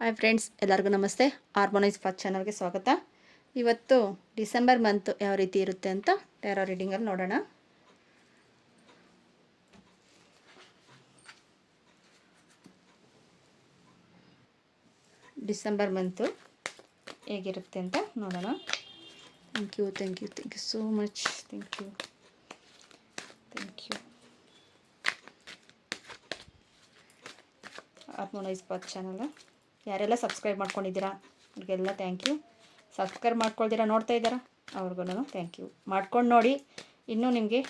Hi friends, ಎಲ್ಲರಿಗೂ ನಮಸ್ತೆ. Harmonise first ಚಾನಲ್ಗೆ ಸ್ವಾಗತ. ಇವತ್ತು ಡಿಸೆಂಬರ್ ಮಂತ್ ಯಾವ ರೀತಿ ಇರುತ್ತೆ ಅಂತ ಟ್ಯಾರೋ ರೀಡಿಂಗಲ್ಲಿ ನೋಡೋಣ. ಡಿಸೆಂಬರ್ ಮಂತು ಹೇಗಿರುತ್ತೆ ಅಂತ ನೋಡೋಣ. Thank you so much. Thank you. Harmonise first channel ಯಾರೆಲ್ಲ ಸಬ್ಸ್ಕ್ರೈಬ್ ಮಾಡ್ಕೊಂಡಿದ್ದೀರಾ ಅವ್ರಿಗೆಲ್ಲ ಥ್ಯಾಂಕ್ ಯು. ಸಬ್ಸ್ಕ್ರೈಬ್ ಮಾಡ್ಕೊಳ್ತೀರಾ ನೋಡ್ತಾ ಇದ್ದಾರಾ ಅವ್ರಿಗೂ ಥ್ಯಾಂಕ್ ಯು. ಮಾಡ್ಕೊಂಡು ನೋಡಿ, ಇನ್ನೂ ನಿಮಗೆ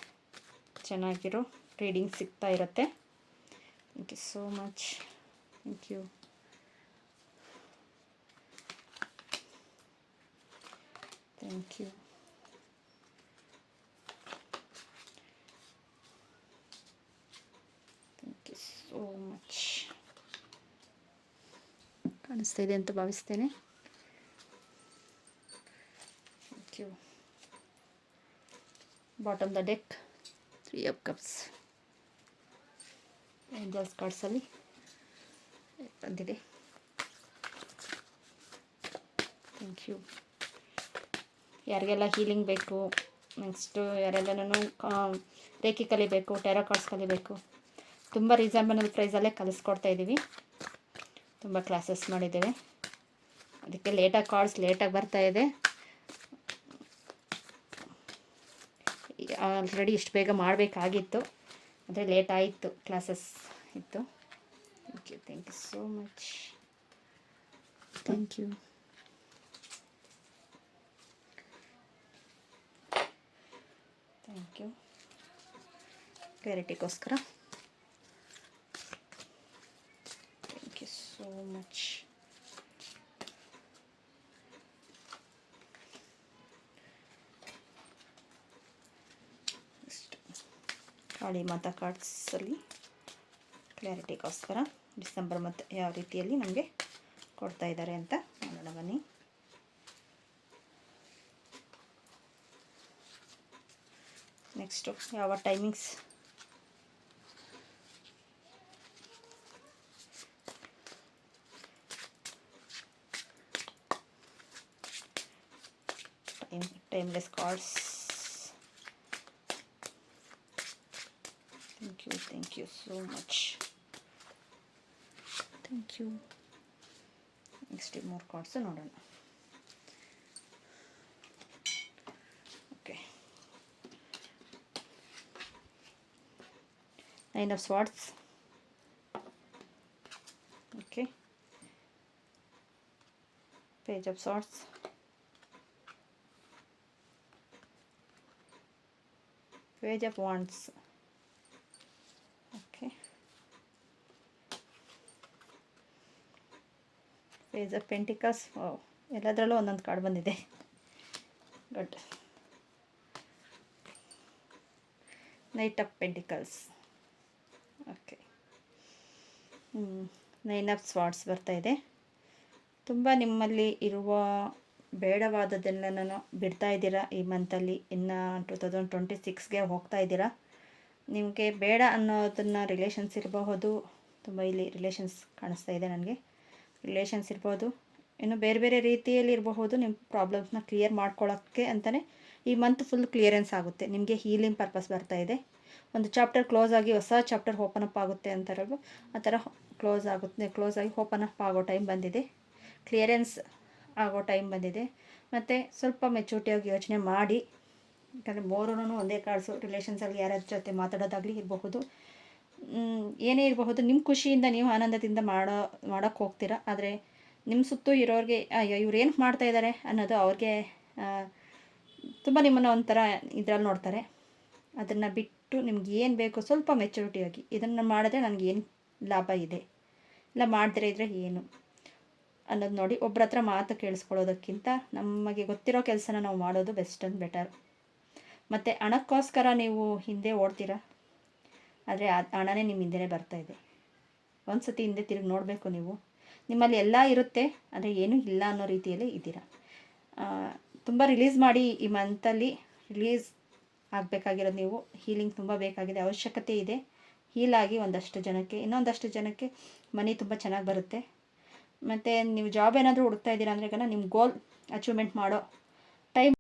ಚೆನ್ನಾಗಿರೋ ರೀಡಿಂಗ್ ಸಿಗ್ತಾ ಇರುತ್ತೆ. Thank you so much. Thank you. Thank you. Thank you so much. ಕಾಣಿಸ್ತಾ ಇದೆ ಅಂತ ಭಾವಿಸ್ತೇನೆ. Thank you. Bottom the deck 3 of cups. Angels ಕಾರ್ಡ್ಸಲ್ಲಿ ಬಂದಿದೆ. Thank you. ಯಾರಿಗೆಲ್ಲ ಹೀಲಿಂಗ್ ಬೇಕು, ನೆಕ್ಸ್ಟು ಯಾರೆಲ್ಲನೂ ರೇಖಿ ಕಲಿಬೇಕು, ಟ್ಯಾರೋ ಕಾರ್ಡ್ಸ್ ಕಲಿಬೇಕು, ತುಂಬ ರೀಸನಬಲ್ ಪ್ರೈಸಲ್ಲೇ ಕಲಿಸ್ಕೊಡ್ತಾ ಇದ್ದೀವಿ. ತುಂಬ ಕ್ಲಾಸಸ್ ಮಾಡಿದ್ದೇವೆ, ಅದಕ್ಕೆ ಲೇಟಾಗಿ ಕಾರ್ಡ್ಸ್ ಲೇಟಾಗಿ ಬರ್ತಾಯಿದೆ. ಆಲ್ರೆಡಿ ಇಷ್ಟು ಬೇಗ ಮಾಡಬೇಕಾಗಿತ್ತು, ಆದರೆ ಲೇಟ್ ಆಯಿತು, ಕ್ಲಾಸಸ್ ಇತ್ತು. Thank you so much. Thank you. Thank you. ಕ್ಲಾರಿಟಿಗೋಸ್ಕರ thank you so much. Kali Mata ಕಾರ್ಡ್ಸಲ್ಲಿ ಕ್ಲಾರಿಟಿಗೋಸ್ಕರ ಡಿಸೆಂಬರ್ ಮತ್ತು ಯಾವ ರೀತಿಯಲ್ಲಿ ನಮಗೆ ಕೊಡ್ತಾ ಇದ್ದಾರೆ ಅಂತ ನೋಡೋಣ ಬನ್ನಿ. ನೆಕ್ಸ್ಟು ಯಾವ timings, timeless cards. Thank you so much. Thank you. Next ಮೂರು ಕಾರ್ಡ್ಸು ನೋಡೋಣ. Okay, 9 of Swords. Okay, Page of Swords, Page of Wands. Okay, Page of Pentacles. ಎಲ್ಲದರಲ್ಲೂ ಒಂದೊಂದು ಕಾರ್ಡ್ ಬಂದಿದೆ. Good. Knight of Pentacles. Okay, 9 of Swords ಬರ್ತಾ ಇದೆ. ತುಂಬ ನಿಮ್ಮಲ್ಲಿ ಇರುವ ಬೇಡವಾದದ್ದೆಲ್ಲನೂ ಬಿಡ್ತಾ ಇದ್ದೀರಾ ಈ ಮಂತಲ್ಲಿ. ಇನ್ನು 2026ಗೆ ಹೋಗ್ತಾ ಇದ್ದೀರಾ. ನಿಮಗೆ ಬೇಡ ಅನ್ನೋದನ್ನು ರಿಲೇಷನ್ಸ್ ಇರಬಹುದು, ತುಂಬ ಇಲ್ಲಿ ರಿಲೇಷನ್ಸ್ ಕಾಣಿಸ್ತಾ ಇದೆ ನನಗೆ. ರಿಲೇಷನ್ಸ್ ಇರ್ಬೋದು, ಇನ್ನು ಬೇರೆ ಬೇರೆ ರೀತಿಯಲ್ಲಿ ಇರಬಹುದು. ನಿಮ್ಮ ಪ್ರಾಬ್ಲಮ್ಸ್ನ ಕ್ಲಿಯರ್ ಮಾಡ್ಕೊಳ್ಳೋಕ್ಕೆ ಅಂತಲೇ ಈ ಮಂತ್ ಫುಲ್ ಕ್ಲಿಯರೆನ್ಸ್ ಆಗುತ್ತೆ. ನಿಮಗೆ ಹೀಲಿಂಗ್ ಪರ್ಪಸ್ ಬರ್ತಾ ಇದೆ. ಒಂದು ಚಾಪ್ಟರ್ ಕ್ಲೋಸ್ ಆಗಿ ಹೊಸ ಚಾಪ್ಟರ್ ಓಪನ್ ಅಪ್ ಆಗುತ್ತೆ ಅಂತಾರಲ್ವ, ಆ ಥರ ಕ್ಲೋಸ್ ಆಗಿ ಓಪನ್ ಅಪ್ ಆಗೋ ಟೈಮ್ ಬಂದಿದೆ. ಕ್ಲಿಯರೆನ್ಸ್ ಆಗೋ ಟೈಮ್ ಬಂದಿದೆ. ಮತ್ತು ಸ್ವಲ್ಪ ಮೆಚೂರಿಟಿಯಾಗಿ ಯೋಚನೆ ಮಾಡಿ, ಯಾಕಂದರೆ ಮೂರೂ ಒಂದೇ ಕಾರ್ಡ್ಸು. ರಿಲೇಷನ್ಸಲ್ಲಿ ಯಾರ್ಯಾರ ಜೊತೆ ಮಾತಾಡೋದಾಗಲಿ ಇರಬಹುದು, ಏನೇ ಇರಬಹುದು, ನಿಮ್ಮ ಖುಷಿಯಿಂದ ನೀವು ಆನಂದದಿಂದ ಮಾಡೋಕ್ಕೆ ಹೋಗ್ತೀರಾ. ಆದರೆ ನಿಮ್ಮ ಸುತ್ತೂ ಇರೋರಿಗೆ ಅಯ್ಯೋ ಇವ್ರು ಏನು ಮಾಡ್ತಾ ಇದ್ದಾರೆ ಅನ್ನೋದು ಅವ್ರಿಗೆ ತುಂಬ ನಿಮ್ಮನ್ನು ಒಂಥರ ಇದರಲ್ಲಿ ನೋಡ್ತಾರೆ. ಅದನ್ನು ಬಿಟ್ಟು ನಿಮ್ಗೆ ಏನು ಬೇಕು ಸ್ವಲ್ಪ ಮೆಚೂರಿಟಿಯಾಗಿ ಇದನ್ನು ಮಾಡಿದ್ರೆ ನನಗೇನು ಲಾಭ ಇದೆ, ಇಲ್ಲ ಮಾಡದೇ ಇದ್ದರೆ ಏನು ಅನ್ನೋದು ನೋಡಿ. ಒಬ್ಬರ ಹತ್ರ ಮಾತು ಕೇಳಿಸ್ಕೊಳ್ಳೋದಕ್ಕಿಂತ ನಮಗೆ ಗೊತ್ತಿರೋ ಕೆಲಸನ ನಾವು ಮಾಡೋದು ಬೆಸ್ಟ್ ಆ್ಯಂಡ್ ಬೆಟರ್. ಮತ್ತು ಹಣಕ್ಕೋಸ್ಕರ ನೀವು ಹಿಂದೆ ಓಡ್ತೀರಾ, ಆದರೆ ಆ ಹಣನೇ ನಿಮ್ಮ ಹಿಂದೆನೇ ಬರ್ತಾಯಿದೆ. ಒಂದು ಸತಿ ಹಿಂದೆ ತಿರುಗಿ ನೋಡಬೇಕು. ನೀವು ನಿಮ್ಮಲ್ಲಿ ಎಲ್ಲ ಇರುತ್ತೆ, ಆದರೆ ಏನೂ ಇಲ್ಲ ಅನ್ನೋ ರೀತಿಯಲ್ಲಿ ಇದ್ದೀರಾ. ತುಂಬ ರಿಲೀಸ್ ಮಾಡಿ ಈ ಮಂತಲ್ಲಿ ರಿಲೀಸ್ ಆಗಬೇಕಾಗಿರೋದು ನೀವು. ಹೀಲಿಂಗ್ ತುಂಬ ಬೇಕಾಗಿದೆ, ಅವಶ್ಯಕತೆ ಇದೆ. ಹೀಲಾಗಿ ಒಂದಷ್ಟು ಜನಕ್ಕೆ, ಇನ್ನೊಂದಷ್ಟು ಜನಕ್ಕೆ ಮನಿ ತುಂಬ ಚೆನ್ನಾಗಿ ಬರುತ್ತೆ. ಮತ್ತು ನೀವು ಜಾಬ್ ಏನಾದರೂ ಹುಡುಕ್ತಾ ಇದ್ದೀರಾ ಅಂದರೆ ಈಗ ನಿಮ್ಮ ಗೋಲ್ ಅಚೀವ್ಮೆಂಟ್ ಮಾಡೋ ಟೈಮ್.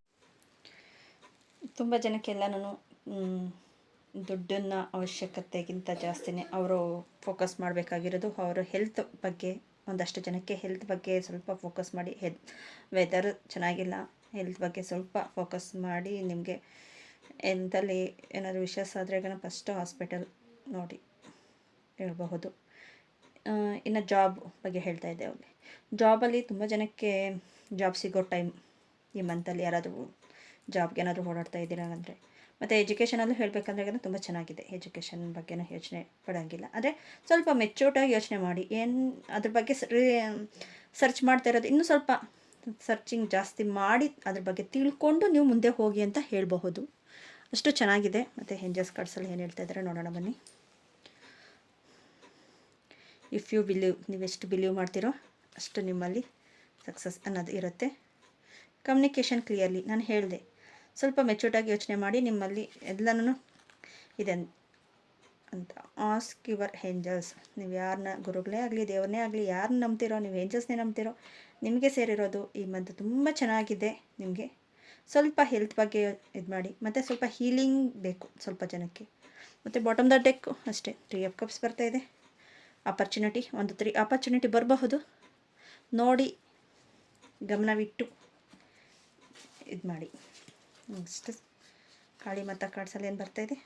ತುಂಬ ಜನಕ್ಕೆಲ್ಲ ನಾನು ದುಡ್ಡನ್ನು ಅವಶ್ಯಕತೆಗಿಂತ ಜಾಸ್ತಿನೇ ಅವರು ಫೋಕಸ್ ಮಾಡಬೇಕಾಗಿರೋದು ಅವರ ಹೆಲ್ತ್ ಬಗ್ಗೆ. ಒಂದಷ್ಟು ಜನಕ್ಕೆ ಹೆಲ್ತ್ ಬಗ್ಗೆ ಸ್ವಲ್ಪ ಫೋಕಸ್ ಮಾಡಿ, ವೆದರ್ ಚೆನ್ನಾಗಿಲ್ಲ, ಹೆಲ್ತ್ ಬಗ್ಗೆ ಸ್ವಲ್ಪ ಫೋಕಸ್ ಮಾಡಿ, ನಿಮಗೆ ಎಂತಲ್ಲಿ ಏನಾದರೂ ವಿಶ್ವಾಸ ಆದರೆ ಫಸ್ಟ್ ಹಾಸ್ಪಿಟಲ್ ನೋಡಿ ಹೇಳ್ಬಹುದು. ಇನ್ನು ಜಾಬ್ ಬಗ್ಗೆ ಹೇಳ್ತಾ ಇದ್ದೆ. ಅವ್ರಿಗೆ ಜಾಬಲ್ಲಿ ತುಂಬ ಜನಕ್ಕೆ ಜಾಬ್ ಸಿಗೋ ಟೈಮ್ ಈ ಮಂತಲ್ಲಿ. ಯಾರಾದರೂ ಜಾಬ್ಗೆ ಏನಾದರೂ ಓಡಾಡ್ತಾ ಇದ್ದೀರಾ ಅಂದರೆ. ಮತ್ತು ಎಜುಕೇಷನಲ್ಲೂ ಹೇಳಬೇಕಂದ್ರೆ ತುಂಬ ಚೆನ್ನಾಗಿದೆ. ಎಜುಕೇಷನ್ ಬಗ್ಗೆನೂ ಯೋಚನೆ ಪಡೋಂಗಿಲ್ಲ. ಆದರೆ ಸ್ವಲ್ಪ ಮೆಚೂರ್ಡಾಗಿ ಯೋಚನೆ ಮಾಡಿ, ಏನು ಅದ್ರ ಬಗ್ಗೆ ಸರ್ಚ್ ಮಾಡ್ತಾ ಇರೋದು ಇನ್ನೂ ಸ್ವಲ್ಪ ಸರ್ಚಿಂಗ್ ಜಾಸ್ತಿ ಮಾಡಿ ಅದ್ರ ಬಗ್ಗೆ ತಿಳ್ಕೊಂಡು ನೀವು ಮುಂದೆ ಹೋಗಿ ಅಂತ ಹೇಳಬಹುದು. ಅಷ್ಟು ಚೆನ್ನಾಗಿದೆ. ಮತ್ತು ಏಂಜಲ್ಸ್ ಕಾರ್ಡ್ಸಲ್ಲಿ ಏನು ಹೇಳ್ತಾ ಇದ್ದಾರೆ ನೋಡೋಣ ಬನ್ನಿ. ಇಫ್ ಯು ಬಿಲೀವ್, ನೀವೆಷ್ಟು ಬಿಲೀವ್ ಮಾಡ್ತೀರೋ ಅಷ್ಟು ನಿಮ್ಮಲ್ಲಿ ಸಕ್ಸಸ್ ಅನ್ನೋದು ಇರುತ್ತೆ. ಕಮ್ಯುನಿಕೇಷನ್ ಕ್ಲಿಯರ್ಲಿ, ನಾನು ಹೇಳಿದೆ, ಸ್ವಲ್ಪ ಮೆಚೂರ್ಡಾಗಿ ಯೋಚನೆ ಮಾಡಿ, ನಿಮ್ಮಲ್ಲಿ ಎಲ್ಲನೂ ಇದೆ ಅಂತ. ಆಸ್ಕ್ ಯುವರ್ ಏಂಜಲ್ಸ್, ನೀವು ಯಾರನ್ನ, ಗುರುಗಳೇ ಆಗಲಿ ದೇವ್ರನ್ನೇ ಆಗಲಿ, ಯಾರನ್ನ ನಂಬ್ತಿರೋ, ನೀವು ಏಂಜಲ್ಸ್ನೇ ನಂಬ್ತಿರೋ, ನಿಮಗೆ ಸೇರಿರೋದು ಈ ಮಂತ್ ತುಂಬ ಚೆನ್ನಾಗಿದೆ. ನಿಮಗೆ ಸ್ವಲ್ಪ ಹೆಲ್ತ್ ಬಗ್ಗೆ ಇದು ಮಾಡಿ, ಮತ್ತು ಸ್ವಲ್ಪ ಹೀಲಿಂಗ್ ಬೇಕು ಸ್ವಲ್ಪ ಜನಕ್ಕೆ. ಮತ್ತು ಬಾಟಮ್ ದ ಡೆಕ್ಕು ಅಷ್ಟೇ 3 ಆಫ್ ಕಪ್ಸ್ ಬರ್ತಾಯಿದೆ. ಆಪರ್ಚುನಿಟಿ, ಒಂದು 3 ಆಪರ್ಚುನಿಟಿ ಬರಬಹುದು. ನೋಡಿ ಗಮನವಿಟ್ಟು ಇದು ಮಾಡಿ. ನೆಕ್ಸ್ಟ್ ಕಾಳಿ ಮಾತಾ ಕಾರ್ಡ್ಸಲ್ಲಿ ಏನು ಬರ್ತಾಯಿದೆ,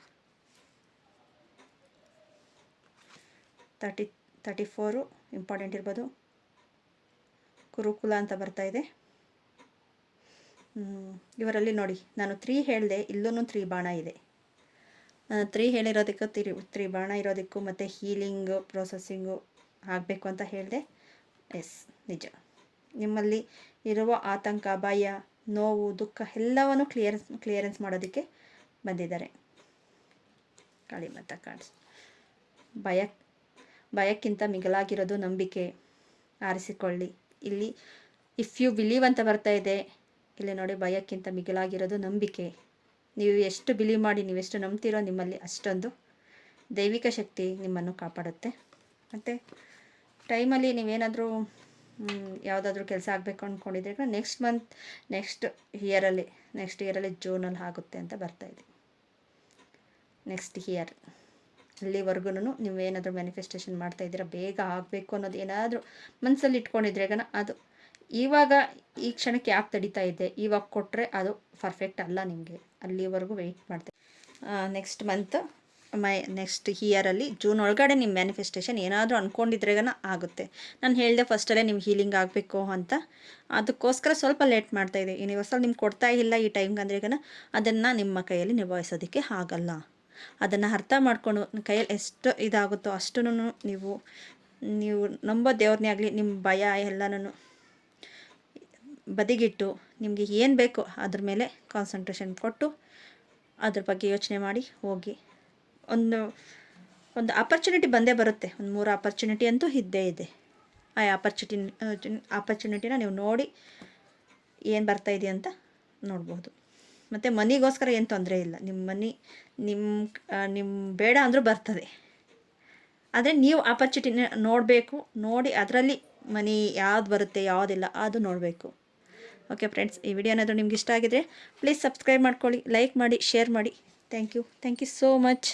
34 ಇಂಪಾರ್ಟೆಂಟ್ ಇರ್ಬೋದು. ಕುರುಕುಲ ಅಂತ ಬರ್ತಾಯಿದೆ. ಇವರಲ್ಲಿ ನೋಡಿ, ನಾನು 3 ಹೇಳಿದೆ, ಇಲ್ಲೂ 3 ಬಾಣ ಇದೆ. 3 ಹೇಳಿರೋದಕ್ಕೂ 3 ಬಾಣ ಇರೋದಕ್ಕೂ ಮತ್ತು ಹೀಲಿಂಗು ಪ್ರೊಸೆಸಿಂಗು ಆಗಬೇಕು ಅಂತ ಹೇಳಿದೆ. ಎಸ್, ನಿಜ. ನಿಮ್ಮಲ್ಲಿ ಇರುವ ಆತಂಕ, ಭಯ, ನೋವು, ದುಃಖ ಎಲ್ಲವನ್ನು ಕ್ಲಿಯರೆನ್ಸ್ ಮಾಡೋದಕ್ಕೆ ಬಂದಿದ್ದಾರೆ ಕಾಳಿ ಮಾತಾ ಕಾರ್ಡ್ಸ್. ಭಯಕ್ಕಿಂತ ಮಿಗಿಲಾಗಿರೋದು ನಂಬಿಕೆ. ಆರಿಸಿಕೊಳ್ಳಿ. ಇಲ್ಲಿ ಇಫ್ ಯು ಬಿಲೀವ್ ಅಂತ ಬರ್ತಾ ಇದೆ. ಇಲ್ಲಿ ನೋಡಿ, ಭಯಕ್ಕಿಂತ ಮಿಗಿಲಾಗಿರೋದು ನಂಬಿಕೆ. ನೀವು ಎಷ್ಟು ಬಿಲೀವ್ ಮಾಡಿ, ನೀವೆಷ್ಟು ನಂಬ್ತೀರೋ ನಿಮ್ಮಲ್ಲಿ ಅಷ್ಟೊಂದು ದೈವಿಕ ಶಕ್ತಿ ನಿಮ್ಮನ್ನು ಕಾಪಾಡುತ್ತೆ. ಮತ್ತು ಟೈಮಲ್ಲಿ ನೀವೇನಾದರೂ ಯಾವುದಾದ್ರೂ ಕೆಲಸ ಆಗಬೇಕು ಅಂದ್ಕೊಂಡಿದ್ರೆ ನೆಕ್ಸ್ಟ್ ಇಯರಲ್ಲಿ ಜೂನಲ್ಲಿ ಆಗುತ್ತೆ ಅಂತ ಬರ್ತಾಯಿದೆ. ನೆಕ್ಸ್ಟ್ ಇಯರ್ ಅಲ್ಲಿವರೆಗೂ ನೀವೇನಾದರೂ ಮ್ಯಾನಿಫೆಸ್ಟೇಷನ್ ಮಾಡ್ತಾಯಿದ್ದೀರಾ, ಬೇಗ ಆಗಬೇಕು ಅನ್ನೋದು ಏನಾದರೂ ಮನಸ್ಸಲ್ಲಿ ಇಟ್ಕೊಂಡಿದ್ರೆ ಅದು ಇವಾಗ ಈ ಕ್ಷಣಕ್ಕೆ ಯಾಕೆ ತಡೀತಾ ಇದೆ, ಇವಾಗ ಕೊಟ್ಟರೆ ಅದು ಪರ್ಫೆಕ್ಟ್ ಅಲ್ಲ ನಿಮಗೆ. ಅಲ್ಲಿವರೆಗೂ ವೆಯ್ಟ್ ಮಾಡ್ತೀವಿ. ನೆಕ್ಸ್ಟ್ ಇಯರಲ್ಲಿ ಜೂನ್ ಒಳಗಡೆ ನಿಮ್ಮ ಮ್ಯಾನಿಫೆಸ್ಟೇಷನ್ ಏನಾದರೂ ಅಂದ್ಕೊಂಡಿದ್ರೆಗನ ಆಗುತ್ತೆ. ನಾನು ಹೇಳಿದೆ ಫಸ್ಟಲ್ಲೇ ನಿಮ್ಮ ಹೀಲಿಂಗ್ ಆಗಬೇಕು ಅಂತ. ಅದಕ್ಕೋಸ್ಕರ ಸ್ವಲ್ಪ ಲೇಟ್ ಮಾಡ್ತಾಯಿದೆ. ಯೂನಿವರ್ಸಲ್ ನಿಮ್ಗೆ ಕೊಡ್ತಾ ಇಲ್ಲ ಈ ಟೈಮ್ಗೆ ಅಂದ್ರೆಗನ ಅದನ್ನು ನಿಮ್ಮ ಕೈಯಲ್ಲಿ ನಿಭಾಯಿಸೋದಕ್ಕೆ ಆಗಲ್ಲ. ಅದನ್ನು ಅರ್ಥ ಮಾಡಿಕೊಂಡು ಕೈಯಲ್ಲಿ ಎಷ್ಟು ಇದಾಗುತ್ತೋ ಅಷ್ಟು ನೀವು ನಂಬೋ ದೇವ್ರನ್ನೇ ಆಗಲಿ, ನಿಮ್ಮ ಭಯ ಎಲ್ಲನೂ ಬದಿಗಿಟ್ಟು ನಿಮಗೆ ಏನು ಬೇಕೋ ಅದ್ರ ಮೇಲೆ ಕಾನ್ಸಂಟ್ರೇಷನ್ ಕೊಟ್ಟು ಅದ್ರ ಬಗ್ಗೆ ಯೋಚನೆ ಮಾಡಿ ಹೋಗಿ. ಒಂದು ಆಪರ್ಚುನಿಟಿ ಬಂದೇ ಬರುತ್ತೆ. ಒಂದು 3 ಆಪರ್ಚುನಿಟಿ ಅಂತೂ ಇದ್ದೇ ಇದೆ. ಆ ಆಪರ್ಚುನಿಟಿನ ನೀವು ನೋಡಿ ಏನು ಬರ್ತಾಯಿದೆ ಅಂತ ನೋಡ್ಬೋದು. ಮತ್ತು ಮನಿಗೋಸ್ಕರ ಏನು ತೊಂದರೆ ಇಲ್ಲ. ನಿಮ್ಮ ಬೇಡ ಅಂದರೂ ಬರ್ತದೆ. ಆದರೆ ನೀವು ಆಪರ್ಚುನಿಟಿನ ನೋಡಬೇಕು. ನೋಡಿ ಅದರಲ್ಲಿ ಮನಿ ಯಾವ್ದು ಬರುತ್ತೆ ಯಾವುದಿಲ್ಲ ಅದು ನೋಡಬೇಕು. ಓಕೆ ಫ್ರೆಂಡ್ಸ್, ಈ ವಿಡಿಯೋ ಏನಾದರೂ ನಿಮ್ಗೆ ಇಷ್ಟ ಆಗಿದ್ರೆ ಪ್ಲೀಸ್ ಸಬ್ಸ್ಕ್ರೈಬ್ ಮಾಡ್ಕೊಳ್ಳಿ, ಲೈಕ್ ಮಾಡಿ, ಶೇರ್ ಮಾಡಿ. Thank you so much.